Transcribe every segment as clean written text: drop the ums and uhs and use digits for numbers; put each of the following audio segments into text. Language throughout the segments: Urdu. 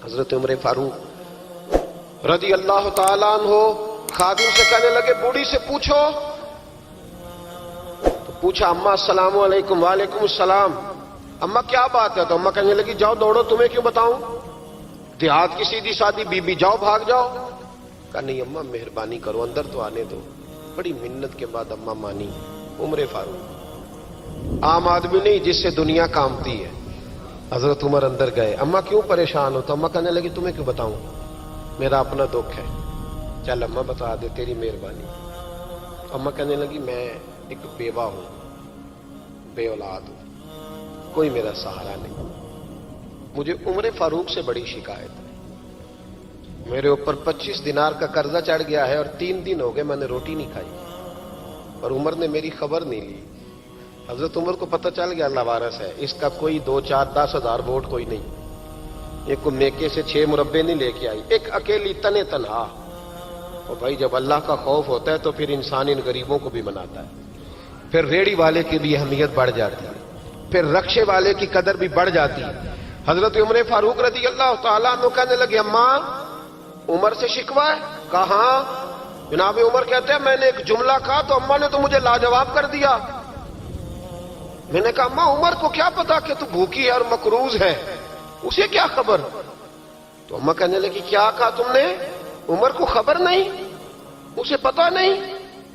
حضرت عمر فاروق رضی اللہ تعالیٰ عنہ خادم سے کہنے لگے بوڑھی سے پوچھو. تو پوچھا اماں السلام علیکم. وعلیکم السلام. اماں کیا بات ہے؟ تو اماں کہنے لگی جاؤ دوڑو، تمہیں کیوں بتاؤں، دیہات کی سیدھی سادی بی بی، جاؤ بھاگ جاؤ. کہا نہیں اماں مہربانی کرو اندر تو آنے دو. بڑی منت کے بعد اماں مانی. عمر فاروق عام آدمی نہیں جس سے دنیا کامتی ہے. حضرت عمر اندر گئے. اماں کیوں پریشان ہو؟ تو اماں کہنے لگی تمہیں کیوں بتاؤں، میرا اپنا دکھ ہے. چل اماں بتا دے، تیری مہربانی. اماں کہنے لگی میں ایک بیوہ ہوں، بے اولاد ہوں، کوئی میرا سہارا نہیں. مجھے عمر فاروق سے بڑی شکایت ہے. میرے اوپر 25 دینار کا قرضہ چڑھ گیا ہے اور 3 دن ہو گئے میں نے روٹی نہیں کھائی، اور عمر نے میری خبر نہیں لی. حضرت عمر کو پتہ چل گیا لوارث ہے، اس کا کوئی 2 4 10 ہزار ووٹ کوئی نہیں. یہ کوئی میکے سے 6 مربے نہیں لے کے آئی، ایک اکیلی تنے تنہا. اور بھائی جب اللہ کا خوف ہوتا ہے تو پھر انسان ان غریبوں کو بھی مناتا ہے. پھر ریڑھی والے کی بھی اہمیت بڑھ جاتی ہے، پھر رکشے والے کی قدر بھی بڑھ جاتی ہے. حضرت عمر فاروق رضی اللہ تعالیٰ عنہ کہنے لگے اماں عمر سے شکوہ ہے؟ کہاں؟ جناب عمر کہتے ہیں میں نے ایک جملہ کہا تو اماں نے تو مجھے لاجواب کر دیا. میں نے کہا اماں عمر کو کیا پتا کہ تو بھوکی ہے اور مقروض ہے، اسے کیا خبر؟ تو اماں کہنے لگی کیا کہا تم نے؟ عمر کو خبر نہیں، اسے پتا نہیں؟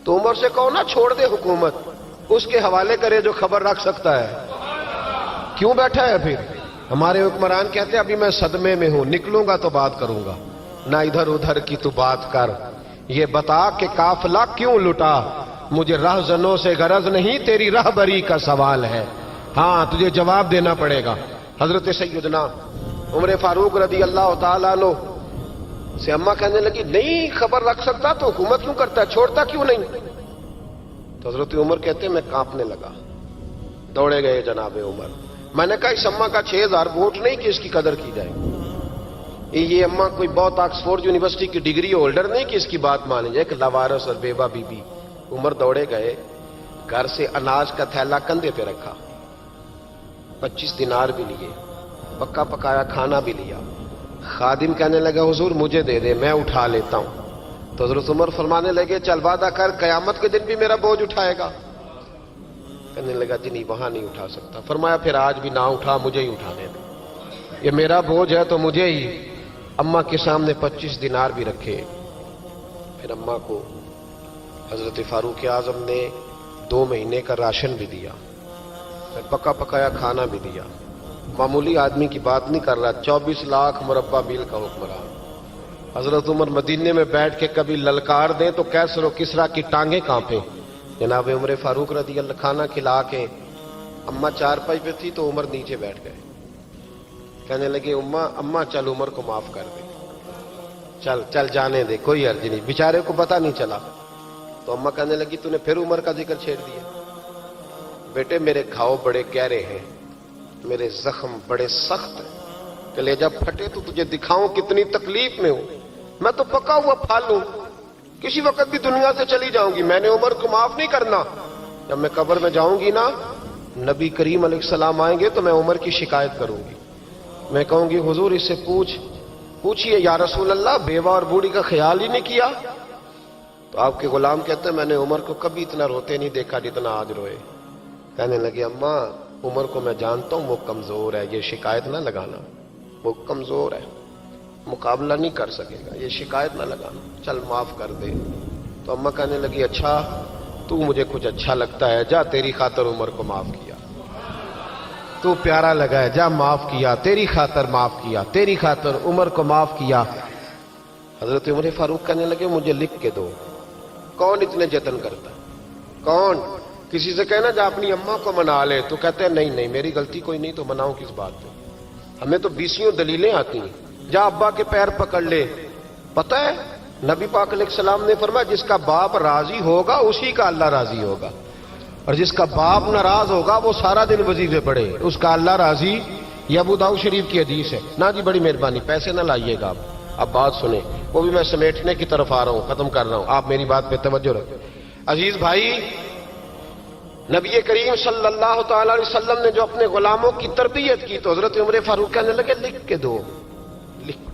تو عمر سے کہو نا چھوڑ دے حکومت، اس کے حوالے کرے جو خبر رکھ سکتا ہے. کیوں بیٹھا ہے پھر؟ ہمارے حکمران کہتے ہیں ابھی میں صدمے میں ہوں، نکلوں گا تو بات کروں گا. نہ ادھر ادھر کی تو بات کر، یہ بتا کہ قافلہ کیوں لٹا. مجھے رہزنوں سے غرض نہیں، تیری رہبری کا سوال ہے. ہاں تجھے جواب دینا پڑے گا. حضرت سیدنا عمر فاروق رضی اللہ تعالیٰ عنہ سے اماں کہنے لگی نہیں خبر رکھ سکتا تو حکومت کیوں کرتا ہے، چھوڑتا کیوں نہیں؟ تو حضرت عمر کہتے ہیں میں کانپنے لگا. دوڑے گئے جناب عمر. میں نے کہا اس اماں کا 6000 ووٹ نہیں کہ اس کی قدر کی جائے. یہ اماں کوئی بہت آکسفورڈ یونیورسٹی کی ڈگری ہولڈر نہیں کہ اس کی بات مانی جائے. ایک لاوارث اور بیوہ بی بی. عمر دوڑے گئے، گھر سے اناج کا تھیلا کندھے پہ رکھا، 25 دینار بھی لیے، پکا پکایا کھانا بھی لیا. خادم کہنے لگا حضور مجھے دے دے میں اٹھا لیتا ہوں. تو حضرت عمر فرمانے لگے چل وعدہ کر قیامت کے دن بھی میرا بوجھ اٹھائے گا. کہنے لگا جی نہیں وہاں نہیں اٹھا سکتا. فرمایا پھر آج بھی نہ اٹھا، مجھے ہی اٹھانے دے، یہ میرا بوجھ ہے تو مجھے ہی. اماں کے سامنے 25 دینار بھی رکھے. پھر اماں کو حضرت فاروق اعظم نے 2 مہینے کا راشن بھی دیا، پھر پکا پکایا کھانا بھی دیا. معمولی آدمی کی بات نہیں کر رہا، 24 لاکھ مربع میل کا حکمران. حضرت عمر مدینے میں بیٹھ کے کبھی للکار دیں تو کیسر و کسرا کی ٹانگیں کانپیں. جناب عمر فاروق رضی اللہ کھانا کھلا کے اماں چارپائی پہ تھی تو عمر نیچے بیٹھ گئے. کہنے لگے اماں چل عمر کو معاف کر دے، چل چل جانے دے، کوئی عرض نہیں، بیچارے کو پتہ نہیں چلا. تو اماں کہنے لگی تو نے پھر عمر کا ذکر چھیڑ دیا. بیٹے میرے گھاؤ بڑے گہرے ہیں، میرے زخم بڑے سخت ہیں، کلیجہ پھٹے تو تجھے دکھاؤں کتنی تکلیف میں ہوں. میں تو پکا ہوا پھل ہوں، کسی وقت بھی دنیا سے چلی جاؤں گی. میں نے عمر کو معاف نہیں کرنا. جب میں قبر میں جاؤں گی نا، نبی کریم علیہ السلام آئیں گے تو میں عمر کی شکایت کروں گی. میں کہوں گی حضور اس سے پوچھئے یا رسول اللہ بیوہ اور بوڑھی کا خیال ہی نہیں کیا. تو آپ کے غلام کہتے ہیں میں نے عمر کو کبھی اتنا روتے نہیں دیکھا جتنا آج روئے. کہنے لگے اماں عمر کو میں جانتا ہوں وہ کمزور ہے، یہ شکایت نہ لگانا، وہ کمزور ہے، مقابلہ نہیں کر سکے گا، یہ شکایت نہ لگانا، چل معاف کر دے. تو اماں کہنے لگی اچھا تو مجھے کچھ اچھا لگتا ہے، جا تیری خاطر عمر کو معاف کیا، تو پیارا لگا ہے، جا معاف کیا، تیری خاطر معاف کیا، تیری خاطر عمر کو معاف کیا. حضرت عمر فاروق کہنے لگے مجھے لکھ کے دو. کون اتنے جتن کرتا ہے؟ کون؟ کسی سے کہنا جا اپنی اماں کو منا لے تو کہتے ہیں نہیں میری غلطی کوئی نہیں تو مناؤں کس بات پہ؟ ہمیں تو 20 دلیلیں آتی ہیں. جا ابا کے پیر پکڑ لے. پتہ ہے نبی پاک علیہ السلام نے فرمایا جس کا باپ راضی ہوگا اسی کا اللہ راضی ہوگا، اور جس کا باپ ناراض ہوگا وہ سارا دن وظیفے پڑھے اس کا اللہ راضی. یہ ابو داؤد شریف کی حدیث ہے. نا جی بڑی مہربانی پیسے نہ لائیے گا. اب بات سنیں، وہ بھی میں سمیٹنے کی طرف آ رہا ہوں، ختم کر رہا ہوں، آپ میری بات پہ توجہ رکھیں. عزیز بھائی، نبی کریم صلی اللہ تعالی علیہ وسلم نے جو اپنے غلاموں کی تربیت کی تو حضرت عمر فاروق کہنے لگے لکھ کے دو. لکھ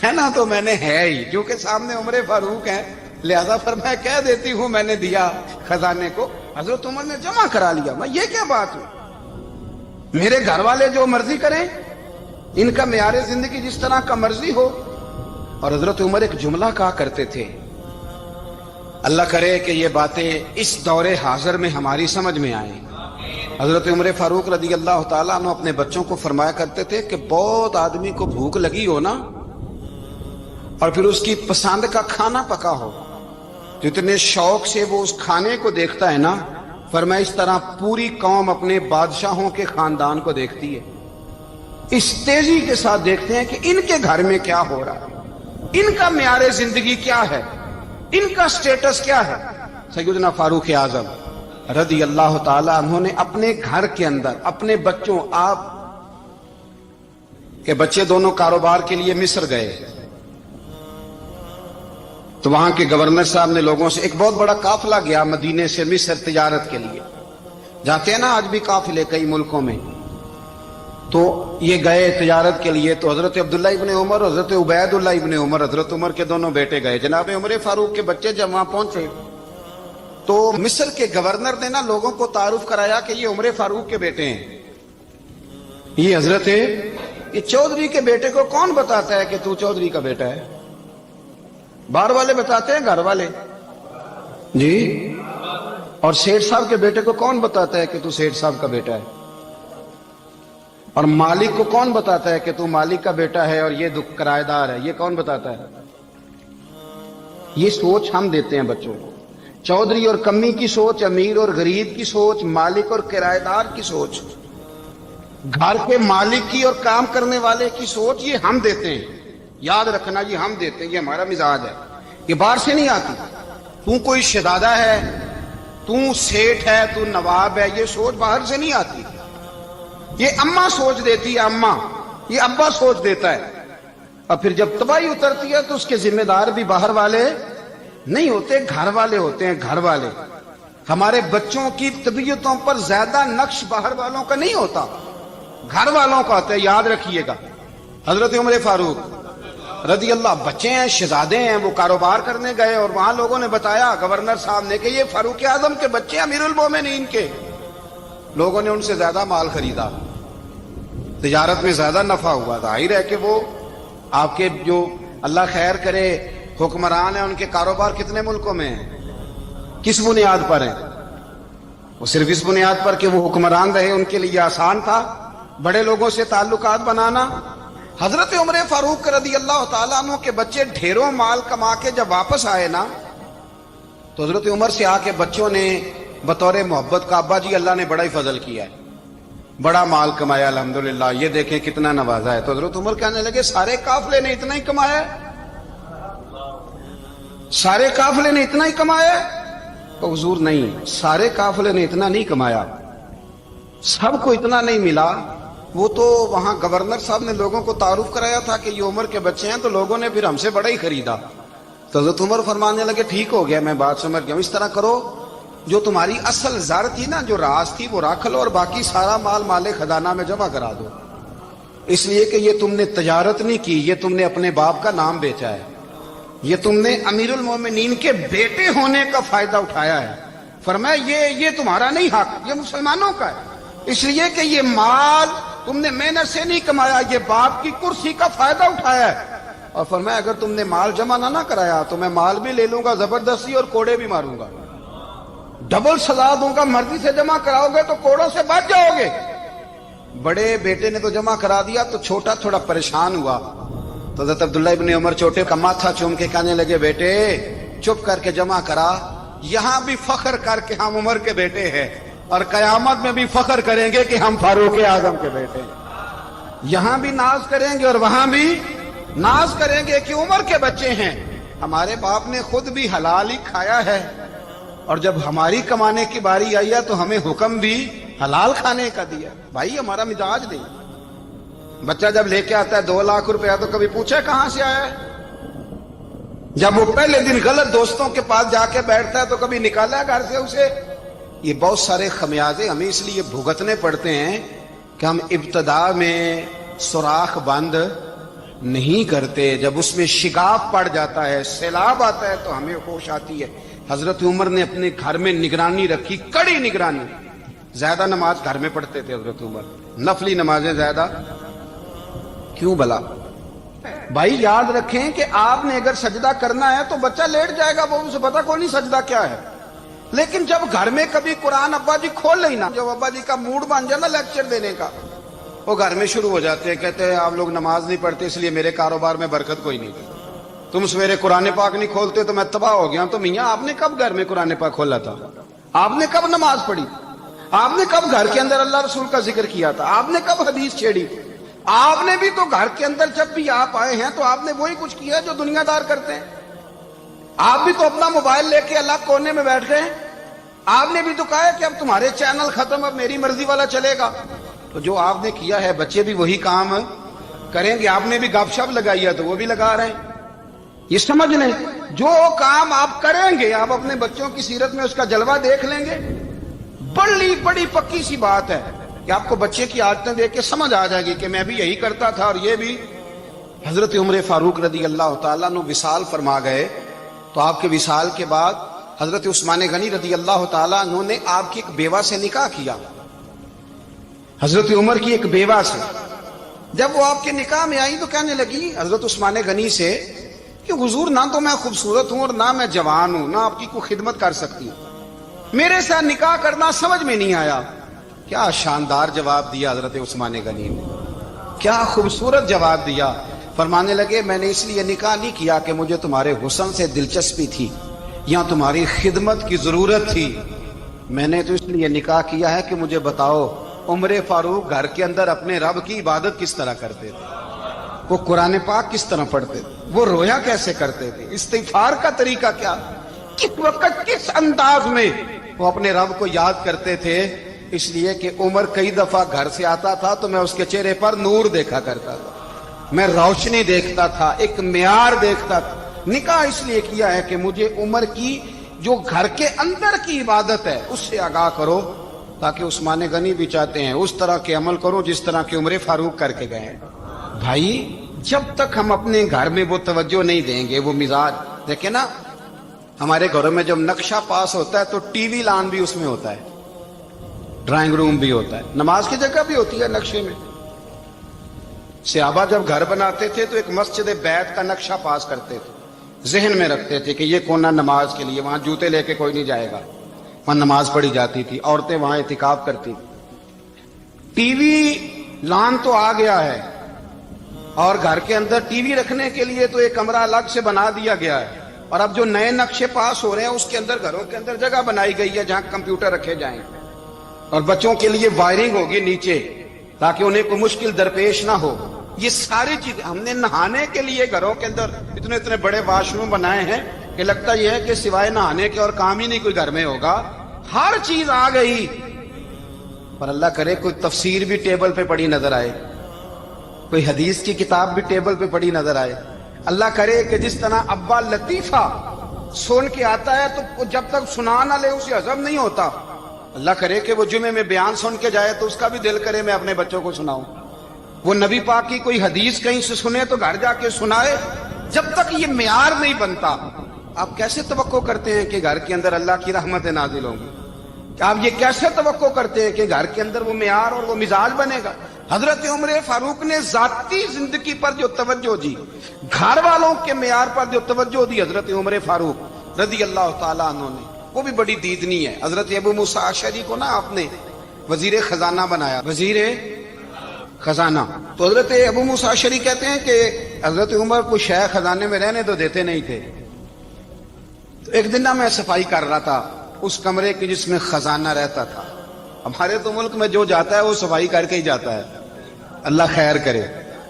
کہنا تو میں نے ہے ہی، کیونکہ سامنے عمر فاروق ہے، لہذا فرمایا کہہ دیتی ہوں میں نے دیا خزانے کو۔ حضرت عمر نے جمع کرا لیا۔ میں یہ کیا بات ہے، میرے گھر والے جو مرضی کریں، ان کا معیار زندگی جس طرح کا مرضی ہو۔ اور حضرت عمر ایک جملہ کہا کرتے تھے، اللہ کرے کہ یہ باتیں اس دور حاضر میں ہماری سمجھ میں آئیں۔ حضرت عمر فاروق رضی اللہ تعالیٰ عنہ اپنے بچوں کو فرمایا کرتے تھے کہ بہت آدمی کو بھوک لگی ہو نا، اور پھر اس کی پسند کا کھانا پکا ہو، جتنے شوق سے وہ اس کھانے کو دیکھتا ہے نا، فرمایا اس طرح پوری قوم اپنے بادشاہوں کے خاندان کو دیکھتی ہے، اس تیزی کے ساتھ دیکھتے ہیں کہ ان کے گھر میں کیا ہو رہا ہے، ان کا معیار زندگی کیا ہے، ان کا سٹیٹس کیا ہے۔ سیدنا فاروق اعظم رضی اللہ تعالی عنہ نے اپنے گھر کے اندر اپنے بچوں، آپ کے بچے دونوں کاروبار کے لیے مصر گئے، تو وہاں کے گورنر صاحب نے لوگوں سے، ایک بہت بڑا قافلہ گیا مدینے سے مصر تجارت کے لیے، جاتے ہیں نا آج بھی قافلے کئی ملکوں میں، تو یہ گئے تجارت کے لیے، تو حضرت عبداللہ ابن عمر، حضرت عبید اللہ ابن عمر، حضرت عمر کے دونوں بیٹے گئے، جناب عمر فاروق کے بچے جب وہاں پہنچے تو مصر کے گورنر نے نا لوگوں کو تعارف کرایا کہ یہ عمر فاروق کے بیٹے ہیں، یہ حضرت یہ چودھری کے بیٹے کو کون بتاتا ہے کہ تو چودھری کا بیٹا ہے؟ باہر والے بتاتے ہیں، گھر والے جی؟ اور سیٹھ صاحب کے بیٹے کو کون بتاتا ہے کہ تو سیٹھ صاحب کا بیٹا ہے؟ اور مالک کو کون بتاتا ہے کہ تو مالک کا بیٹا ہے اور یہ کرایہ دار ہے؟ یہ کون بتاتا ہے؟ یہ سوچ ہم دیتے ہیں بچوں کو، چودھری اور کمی کی سوچ، امیر اور غریب کی سوچ، مالک اور کرایہ دار کی سوچ، گھر کے مالک کی اور کام کرنے والے کی سوچ، یہ ہم دیتے ہیں، یاد رکھنا، یہ ہم دیتے ہیں، یہ ہمارا مزاج ہے، یہ باہر سے نہیں آتی۔ تو کوئی شہزادہ ہے، تو سیٹھ ہے، تو نواب ہے، یہ سوچ باہر سے نہیں آتی، یہ اماں سوچ دیتی ہے، اماں، یہ ابا سوچ دیتا ہے، اور پھر جب تباہی اترتی ہے تو اس کے ذمہ دار بھی باہر والے نہیں ہوتے، گھر والے ہوتے ہیں، گھر والے۔ ہمارے بچوں کی طبیعتوں پر زیادہ نقش باہر والوں کا نہیں ہوتا، گھر والوں کا ہوتا ہے، یاد رکھیے گا۔ حضرت عمر فاروق رضی اللہ، بچے ہیں، شہزادے ہیں، وہ کاروبار کرنے گئے، اور وہاں لوگوں نے بتایا گورنر صاحب نے کہ یہ فاروق اعظم کے بچے، امیر المومنین کے۔ لوگوں نے ان سے زیادہ مال خریدا، تجارت میں زیادہ نفع ہوا، ظاہر ہے کہ وہ آپ کے جو اللہ خیر کرے حکمران ہیں، ان کے کاروبار کتنے ملکوں میں ہیں، کس بنیاد پر ہیں؟ وہ صرف اس بنیاد پر کہ وہ حکمران رہے، ان کے لیے آسان تھا بڑے لوگوں سے تعلقات بنانا۔ حضرت عمر فاروق رضی اللہ تعالیٰ عنہ کے بچے ڈھیروں مال کما کے جب واپس آئے نا، تو حضرت عمر سے آ کے بچوں نے بطور محبت کا، ابا جی اللہ نے بڑا ہی فضل کیا ہے، بڑا مال کمایا الحمدللہ، یہ دیکھیں کتنا نوازا ہے۔ تو حضرت عمر کہنے لگے سارے قافلے نے اتنا ہی کمایا ہے؟ سارے قافلے نے اتنا ہی کمایا ہے؟ تو حضور نہیں، سارے قافلے نے اتنا نہیں کمایا، سب کو اتنا نہیں ملا۔ وہ تو وہاں گورنر صاحب نے لوگوں کو تعارف کرایا تھا کہ یہ عمر کے بچے ہیں، تو لوگوں نے پھر ہم سے بڑا ہی خریدا۔ تو حضرت عمر فرمانے لگے ٹھیک ہو گیا، میں بات سمجھ گیا، اس طرح کرو، جو تمہاری اصل زر تھی نا، جو راز تھی، وہ رکھ لو، اور باقی سارا مال مال خزانہ میں جمع کرا دو، اس لیے کہ یہ تم نے تجارت نہیں کی، یہ تم نے اپنے باپ کا نام بیچا ہے، یہ تم نے امیر المومنین کے بیٹے ہونے کا فائدہ اٹھایا ہے۔ فرمایا یہ تمہارا نہیں حق، یہ مسلمانوں کا ہے، اس لیے کہ یہ مال تم نے محنت سے نہیں کمایا، یہ باپ کی کرسی کا فائدہ اٹھایا ہے۔ اور فرمایا اگر تم نے مال جمع نہ کرایا تو میں مال بھی لے لوں گا زبردستی، اور کوڑے بھی ماروں گا، ڈبل سزا دوں گا، مرضی سے جمع کراؤ گے تو کوڑوں سے بچ جاؤ گے۔ بڑے بیٹے نے تو جمع کرا دیا، تو چھوٹا تھوڑا پریشان ہوا، تو حضرت عبداللہ ابن عمر چھوٹے کا ماتھا چوم کے کہنے لگے بیٹے چپ کر کے جمع کرا، یہاں بھی فخر کر کے ہم عمر کے بیٹے ہیں، اور قیامت میں بھی فخر کریں گے کہ ہم فاروق اعظم کے بیٹے ہیں، یہاں بھی ناز کریں گے اور وہاں بھی ناز کریں گے کہ عمر کے بچے ہیں۔ ہمارے باپ نے خود بھی حلال ہی کھایا ہے، اور جب ہماری کمانے کی باری آئی ہے تو ہمیں حکم بھی حلال کھانے کا دیا۔ بھائی ہمارا مزاج نہیں، بچہ جب لے کے آتا ہے 2 لاکھ روپیہ تو کبھی پوچھا کہاں سے آیا ہے؟ جب وہ پہلے دن غلط دوستوں کے پاس جا کے بیٹھتا ہے تو کبھی نکالا ہے گھر سے اسے؟ یہ بہت سارے خمیازے ہمیں اس لیے بھگتنے پڑتے ہیں کہ ہم ابتدا میں سوراخ بند نہیں کرتے. جب اس میں شگاف پڑ جاتا ہے, سیلاب آتا ہے, تو ہمیں ہوش آتی ہے. حضرت عمر نے اپنے گھر میں نگرانی رکھی, کڑی نگرانی. زیادہ نماز گھر میں پڑھتے تھے حضرت عمر, نفلی نمازیں زیادہ کیوں بلا؟ بھائی یاد رکھیں کہ آپ نے اگر سجدہ کرنا ہے تو بچہ لیٹ جائے گا, وہ اسے پتا کوئی نہیں سجدہ کیا ہے. لیکن جب گھر میں کبھی قرآن ابا جی کھول لیں نا, جب ابا جی کا موڈ بن جائے نا لیکچر دینے کا, وہ گھر میں شروع ہو جاتے ہیں, کہتے ہیں آپ لوگ نماز نہیں پڑھتے اس لیے میرے کاروبار میں برکت کوئی نہیں. تم سویرے قرآن پاک نہیں کھولتے تو میں تباہ ہو گیا. تو میاں آپ نے کب گھر میں قرآن پاک کھولا تھا؟ آپ نے کب نماز پڑھی؟ آپ نے کب گھر کے اندر اللہ رسول کا ذکر کیا تھا؟ آپ نے کب حدیث چھیڑی؟ آپ نے بھی تو گھر کے اندر جب بھی آپ آئے ہیں تو آپ نے وہی کچھ کیا جو دنیا دار کرتے ہیں. آپ بھی تو اپنا موبائل لے کے الگ کونے میں بیٹھ گئے. آپ نے بھی تو کہا ہے کہ اب تمہارے چینل ختم, اب میری مرضی والا چلے گا. تو جو آپ نے کیا ہے بچے بھی وہی کام کریں گے. آپ نے بھی گپ شپ لگائی ہے تو وہ بھی لگا رہے ہیں. یہ سمجھ لیں, جو کام آپ کریں گے آپ اپنے بچوں کی سیرت میں اس کا جلوہ دیکھ لیں گے. بڑی پکی سی بات ہے کہ آپ کو بچے کی عادتیں دیکھ کے سمجھ آ جائے گی کہ میں بھی یہی کرتا تھا اور یہ بھی. حضرت عمر فاروق رضی اللہ تعالیٰ عنہ وصال فرما گئے, تو آپ کے وصال کے بعد حضرت عثمان غنی رضی اللہ تعالیٰ عنہ نے آپ کی ایک بیوہ سے نکاح کیا, حضرت عمر کی ایک بیوہ سے. جب وہ آپ کے نکاح میں آئی تو کہنے لگی حضرت عثمان غنی سے کہ حضور نہ تو میں خوبصورت ہوں اور نہ میں جوان ہوں, نہ آپ کی کوئی خدمت کر سکتی ہوں, میرے ساتھ نکاح کرنا سمجھ میں نہیں آیا. کیا شاندار جواب دیا حضرت عثمان غنی نے, کیا خوبصورت جواب دیا. فرمانے لگے میں نے اس لیے نکاح نہیں کیا کہ مجھے تمہارے حسن سے دلچسپی تھی یا تمہاری خدمت کی ضرورت تھی, میں نے تو اس لیے نکاح کیا ہے کہ مجھے بتاؤ عمر فاروق گھر کے اندر اپنے رب کی عبادت کس طرح کرتے تھے, وہ قرآن پاک کس طرح پڑھتے تھے, وہ رویا کیسے کرتے تھے, استغفار کا طریقہ کیا, کس وقت کس انداز میں وہ اپنے رب کو یاد کرتے تھے. اس لیے کہ عمر کئی دفعہ گھر سے آتا تھا تو میں اس کے چہرے پر نور دیکھا کرتا تھا, میں روشنی دیکھتا تھا, ایک معیار دیکھتا تھا. نکاح اس لیے کیا ہے کہ مجھے عمر کی جو گھر کے اندر کی عبادت ہے اس سے آگاہ کرو, تاکہ عثمان غنی بھی چاہتے ہیں اس طرح کے عمل کرو جس طرح کے عمر فاروق کر کے گئے. بھائی جب تک ہم اپنے گھر میں وہ توجہ نہیں دیں گے, وہ مزاج دیکھیں نا, ہمارے گھروں میں جب نقشہ پاس ہوتا ہے تو ٹی وی لان بھی اس میں ہوتا ہے, ڈرائنگ روم بھی ہوتا ہے, نماز کی جگہ بھی ہوتی ہے نقشے میں. صحابہ جب گھر بناتے تھے تو ایک مسجد بیت کا نقشہ پاس کرتے تھے, ذہن میں رکھتے تھے کہ یہ کونا نماز کے لیے, وہاں جوتے لے کے کوئی نہیں جائے گا, وہاں نماز پڑھی جاتی تھی, عورتیں وہاں اعتکاف کرتی. ٹی وی لان تو آ گیا ہے اور گھر کے اندر ٹی وی رکھنے کے لیے تو ایک کمرہ الگ سے بنا دیا گیا ہے, اور اب جو نئے نقشے پاس ہو رہے ہیں اس کے اندر گھروں کے اندر جگہ بنائی گئی ہے جہاں کمپیوٹر رکھے جائیں, اور بچوں کے لیے وائرنگ ہوگی نیچے تاکہ انہیں کوئی مشکل درپیش نہ ہو. یہ ساری چیزیں ہم نے نہانے کے لیے گھروں کے اندر اتنے بڑے واش روم بنائے ہیں کہ لگتا یہ ہے کہ سوائے نہانے کے اور کام ہی نہیں کوئی گھر میں ہوگا. ہر چیز آ گئی, پر اللہ کرے کوئی تفسیر بھی ٹیبل پہ پڑی نظر آئے, کوئی حدیث کی کتاب بھی ٹیبل پہ پڑی نظر آئے. اللہ کرے کہ جس طرح ابا لطیفہ سن کے آتا ہے تو جب تک سنا نہ لے اسے ہضم نہیں ہوتا. اللہ کرے کہ وہ جمعے میں بیان سن کے جائے تو اس کا بھی دل کرے میں اپنے بچوں کو سناؤں. وہ نبی پاک کی کوئی حدیث کہیں سے سنے تو گھر جا کے سنائے. جب تک یہ معیار نہیں بنتا آپ کیسے توقع کرتے ہیں کہ گھر کے اندر اللہ کی رحمتیں نازل ہوں گی؟ آپ یہ کیسے توقع کرتے ہیں کہ گھر کے اندر وہ معیار اور وہ مزاج بنے گا؟ حضرت عمر فاروق نے ذاتی زندگی پر جو توجہ دی, گھر والوں کے معیار پر جو توجہ دی حضرت عمر فاروق رضی اللہ تعالیٰ عنہ نے, وہ بھی بڑی دیدنی ہے. حضرت ابو موسیٰ اشعری کو نا آپ نے وزیر خزانہ بنایا, وزیر خزانہ. تو حضرت ابو موسیٰ اشعری کہتے ہیں کہ حضرت عمر کو شیخ خزانے میں رہنے تو دیتے نہیں تھے. تو ایک دن میں صفائی کر رہا تھا اس کمرے کی جس میں خزانہ رہتا تھا. ہمارے تو ملک میں جو جاتا ہے وہ صفائی کر کے ہی جاتا ہے, اللہ خیر کرے.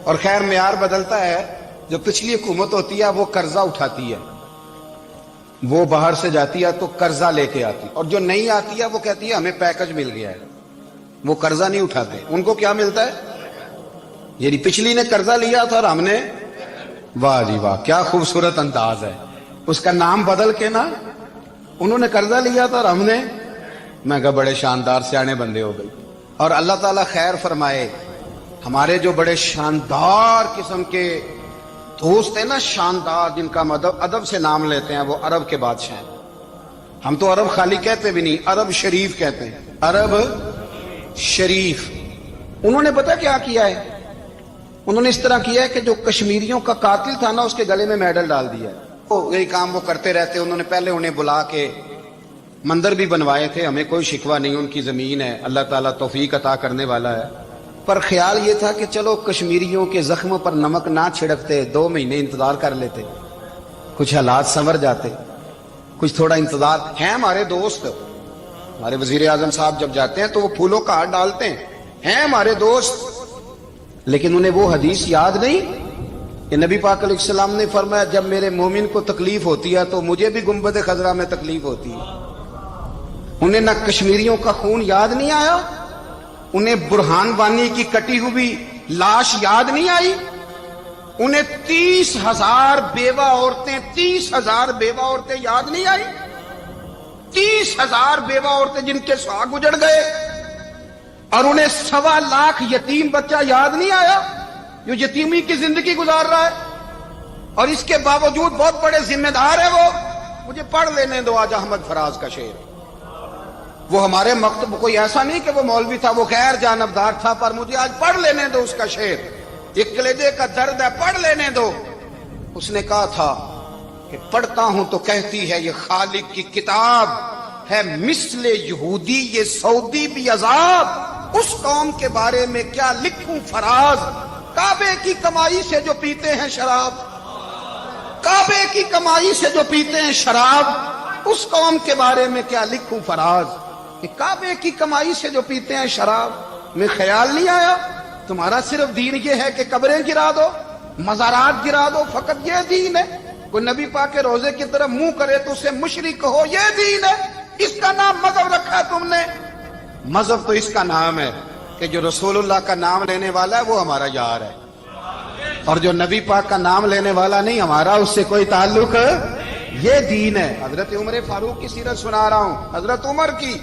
اور خیر معیار بدلتا ہے. جو پچھلی حکومت ہوتی ہے وہ قرضہ اٹھاتی ہے, وہ باہر سے جاتی ہے تو قرضہ لے کے آتی, اور جو نہیں آتی ہے وہ کہتی ہے ہمیں پیکج مل گیا ہے. وہ قرضہ نہیں اٹھاتے, ان کو کیا ملتا ہے؟ یعنی پچھلی نے قرضہ لیا تھا اور ہم نے, واہ جی واہ کیا خوبصورت انداز ہے. اس کا نام بدل کے نا, انہوں نے قرضہ لیا تھا اور ہم نے, میں کہا بڑے شاندار سیانے بندے ہو گئی. اور اللہ تعالیٰ خیر فرمائے, ہمارے جو بڑے شاندار قسم کے دوست ہے نا شاندار، جن کا ادب سے نام لیتے ہیں، وہ عرب کے بادشاہ ہیں. ہم تو عرب خالی کہتے بھی نہیں، عرب شریف کہتے ہیں، عرب شریف. انہوں نے پتہ کیا کیا ہے؟ انہوں نے اس طرح کیا ہے کہ جو کشمیریوں کا قاتل تھا نا، اس کے گلے میں میڈل ڈال دیا ہے. یہی کام وہ کرتے رہتے. انہوں نے پہلے انہیں بلا کے مندر بھی بنوائے تھے. ہمیں کوئی شکوہ نہیں، ان کی زمین ہے، اللہ تعالیٰ توفیق عطا کرنے والا ہے. پر خیال یہ تھا کہ چلو کشمیریوں کے زخموں پر نمک نہ چھڑکتے، 2 مہینے انتظار کر لیتے، کچھ حالات سنور جاتے، کچھ تھوڑا انتظار. ہیں ہمارے دوست، ہمارے وزیر اعظم صاحب جب جاتے ہیں تو وہ پھولوں کا ہار ڈالتے ہیں ہمارے دوست. لیکن انہیں وہ حدیث یاد نہیں کہ نبی پاک علیہ السلام نے فرمایا جب میرے مومن کو تکلیف ہوتی ہے تو مجھے بھی گنبد خضرا میں تکلیف ہوتی ہے. انہیں نہ کشمیریوں کا خون یاد نہیں آیا، انہیں برہان وانی کی کٹی ہوئی لاش یاد نہیں آئی، انہیں 30,000 بیوہ عورتیں 30,000 بیوہ عورتیں یاد نہیں آئی، 30,000 بیوہ عورتیں جن کے سہاگ اجڑ گئے، اور انہیں 1.25 لاکھ یتیم بچہ یاد نہیں آیا جو یتیمی کی زندگی گزار رہا ہے. اور اس کے باوجود بہت بڑے ذمہ دار ہیں وہ. مجھے پڑھ لینے دو آج احمد فراز کا شعر. وہ ہمارے مکتب کوئی ایسا نہیں کہ وہ مولوی تھا، وہ غیر جانبدار تھا، پر مجھے آج پڑھ لینے دو اس کا شعر. ایک کلیجے کا درد ہے، پڑھ لینے دو. اس نے کہا تھا کہ پڑھتا ہوں تو کہتی ہے یہ خالق کی کتاب ہے، مثل یہودی یہ سعودی بھی عذاب. اس قوم کے بارے میں کیا لکھوں فراز، کعبے کی کمائی سے جو پیتے ہیں شراب، کعبے کی کمائی سے جو پیتے ہیں شراب. اس قوم کے بارے میں کیا لکھوں فراز کہ کعبے کی کمائی سے جو پیتے ہیں شراب. میں خیال نہیں آیا تمہارا صرف دین یہ ہے کہ قبریں گرا دو، مزارات گرا دو، فقط یہ دین ہے؟ کوئی نبی پاک کے روزے کی طرف منہ کرے تو اسے مشرک کہو، یہ دین ہے؟ اس کا نام مذہب رکھا تم نے. مذہب تو اس کا نام ہے کہ جو رسول اللہ کا نام لینے والا ہے وہ ہمارا یار ہے، اور جو نبی پاک کا نام لینے والا نہیں، ہمارا اس سے کوئی تعلق. یہ دین ہے. حضرت عمر فاروق کی سیرت سنا رہا ہوں، حضرت عمر کی.